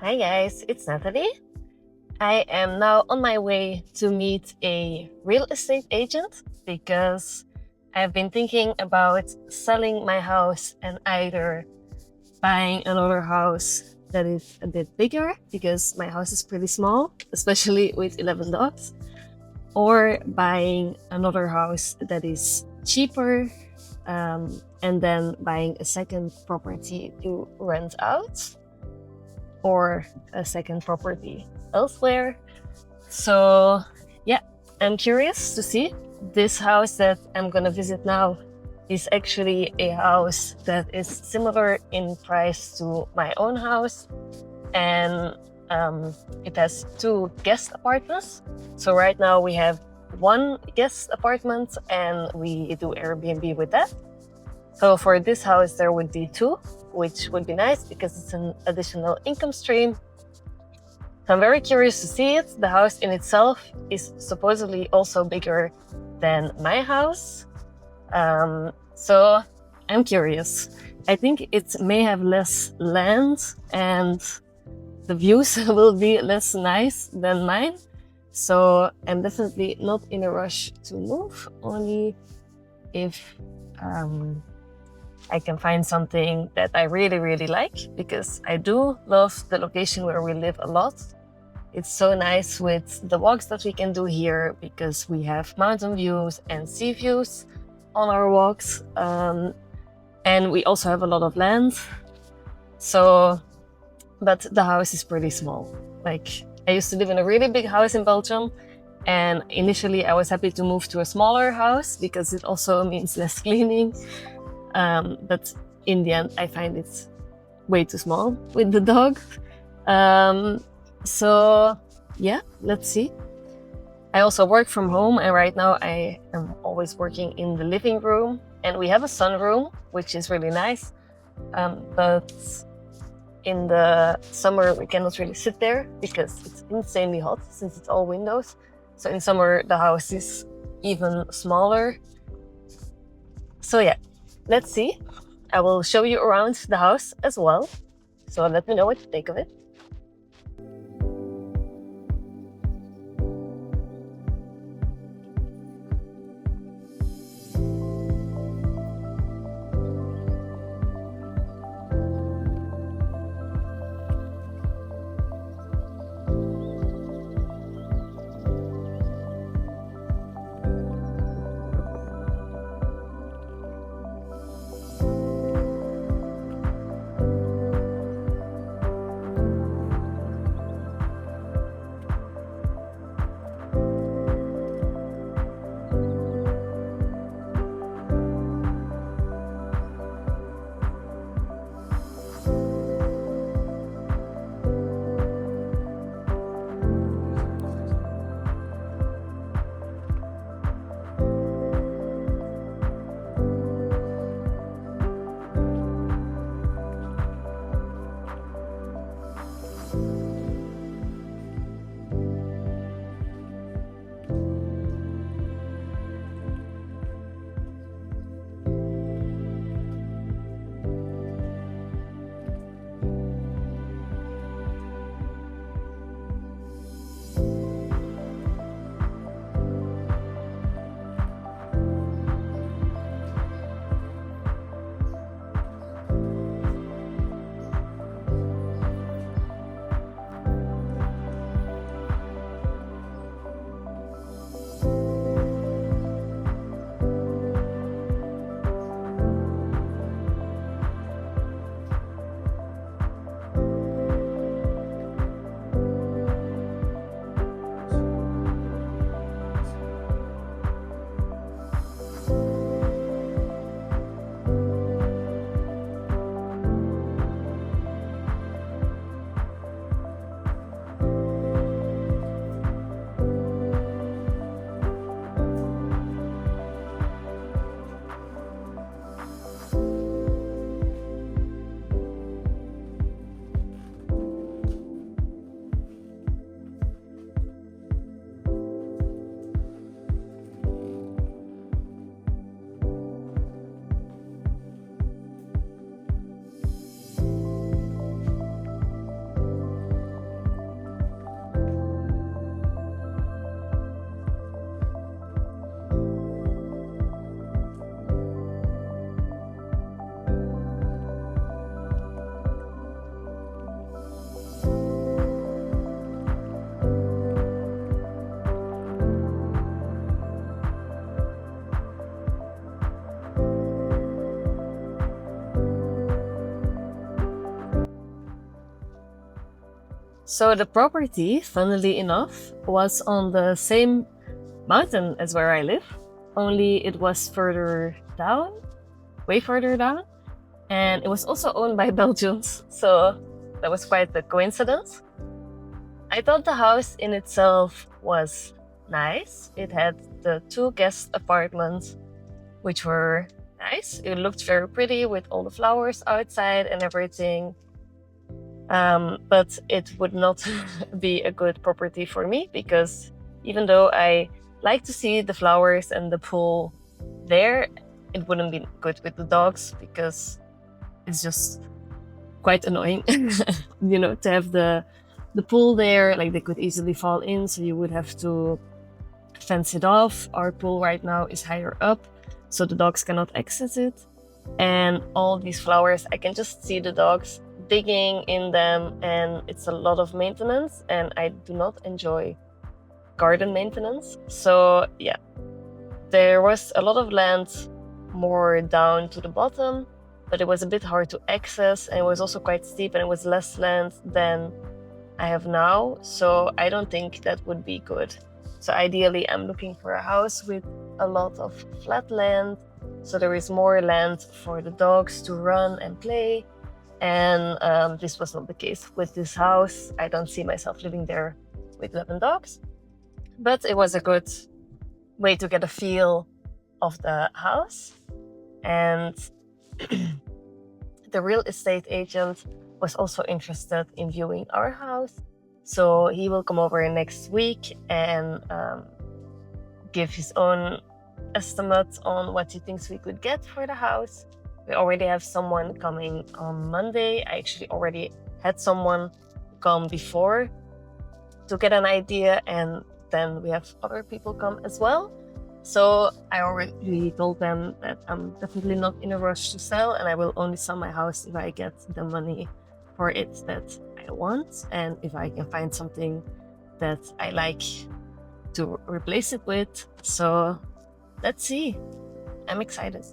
Hi guys, it's Natalie. I am now on my way to meet a real estate agent because I've been thinking about selling my house and either buying another house that is a bit bigger because my house is pretty small, especially with 11 dogs, or buying another house that is cheaper and then buying a second property to rent out or a second property elsewhere. So, yeah, I'm curious to see. This house that I'm gonna visit now is actually a house that is similar in price to my own house, and it has two guest apartments. So, right now we have one guest apartment and we do Airbnb with that. So, for this house, there would be two, which would be nice because it's an additional income stream. So I'm very curious to see it. The house in itself is supposedly also bigger than my house. So I'm curious. I think it may have less land and the views will be less nice than mine. So I'm definitely not in a rush to move, only if I can find something that I really, really like, because I do love the location where we live a lot. It's so nice with the walks that we can do here because we have mountain views and sea views on our walks. And we also have a lot of land. So, but the house is pretty small. Like, I used to live in a really big house in Belgium. And initially I was happy to move to a smaller house because it also means less cleaning. But in the end, I find it way too small with the dog. So yeah, let's see. I also work from home, and right now I am always working in the living room, and we have a sunroom, which is really nice. But in the summer we cannot really sit there because it's insanely hot since it's all windows. So in summer the house is even smaller. So yeah, let's see. I will show you around the house as well. So let me know what you think of it. So the property, funnily enough, was on the same mountain as where I live, only it was further down, way further down, and it was also owned by Belgians, so that was quite a coincidence. I thought the house in itself was nice. It had the 2 guest apartments, which were nice. It looked very pretty with all the flowers outside and everything. But it would not be a good property for me because even though I like to see the flowers and the pool there, it wouldn't be good with the dogs because it's just quite annoying, to have the pool there. Like they could easily fall in, so you would have to fence it off. Our pool right now is higher up, so the dogs cannot access it. And all these flowers, I can just see the dogs digging in them, and it's a lot of maintenance, and I do not enjoy garden maintenance. So yeah, there was a lot of land more down to the bottom, but it was a bit hard to access, and it was also quite steep, and it was less land than I have now, so I don't think that would be good. So ideally, I'm looking for a house with a lot of flat land, so there is more land for the dogs to run and play. And this was not the case with this house. I don't see myself living there with 11 dogs, but it was a good way to get a feel of the house. And the real estate agent was also interested in viewing our house. So he will come over next week and give his own estimate on what he thinks we could get for the house. We already have someone coming on Monday. I actually already had someone come before to get an idea, and then we have other people come as well. So I already told them that I'm definitely not in a rush to sell, and I will only sell my house if I get the money for it that I want, and if I can find something that I like to replace it with. So let's see. I'm excited.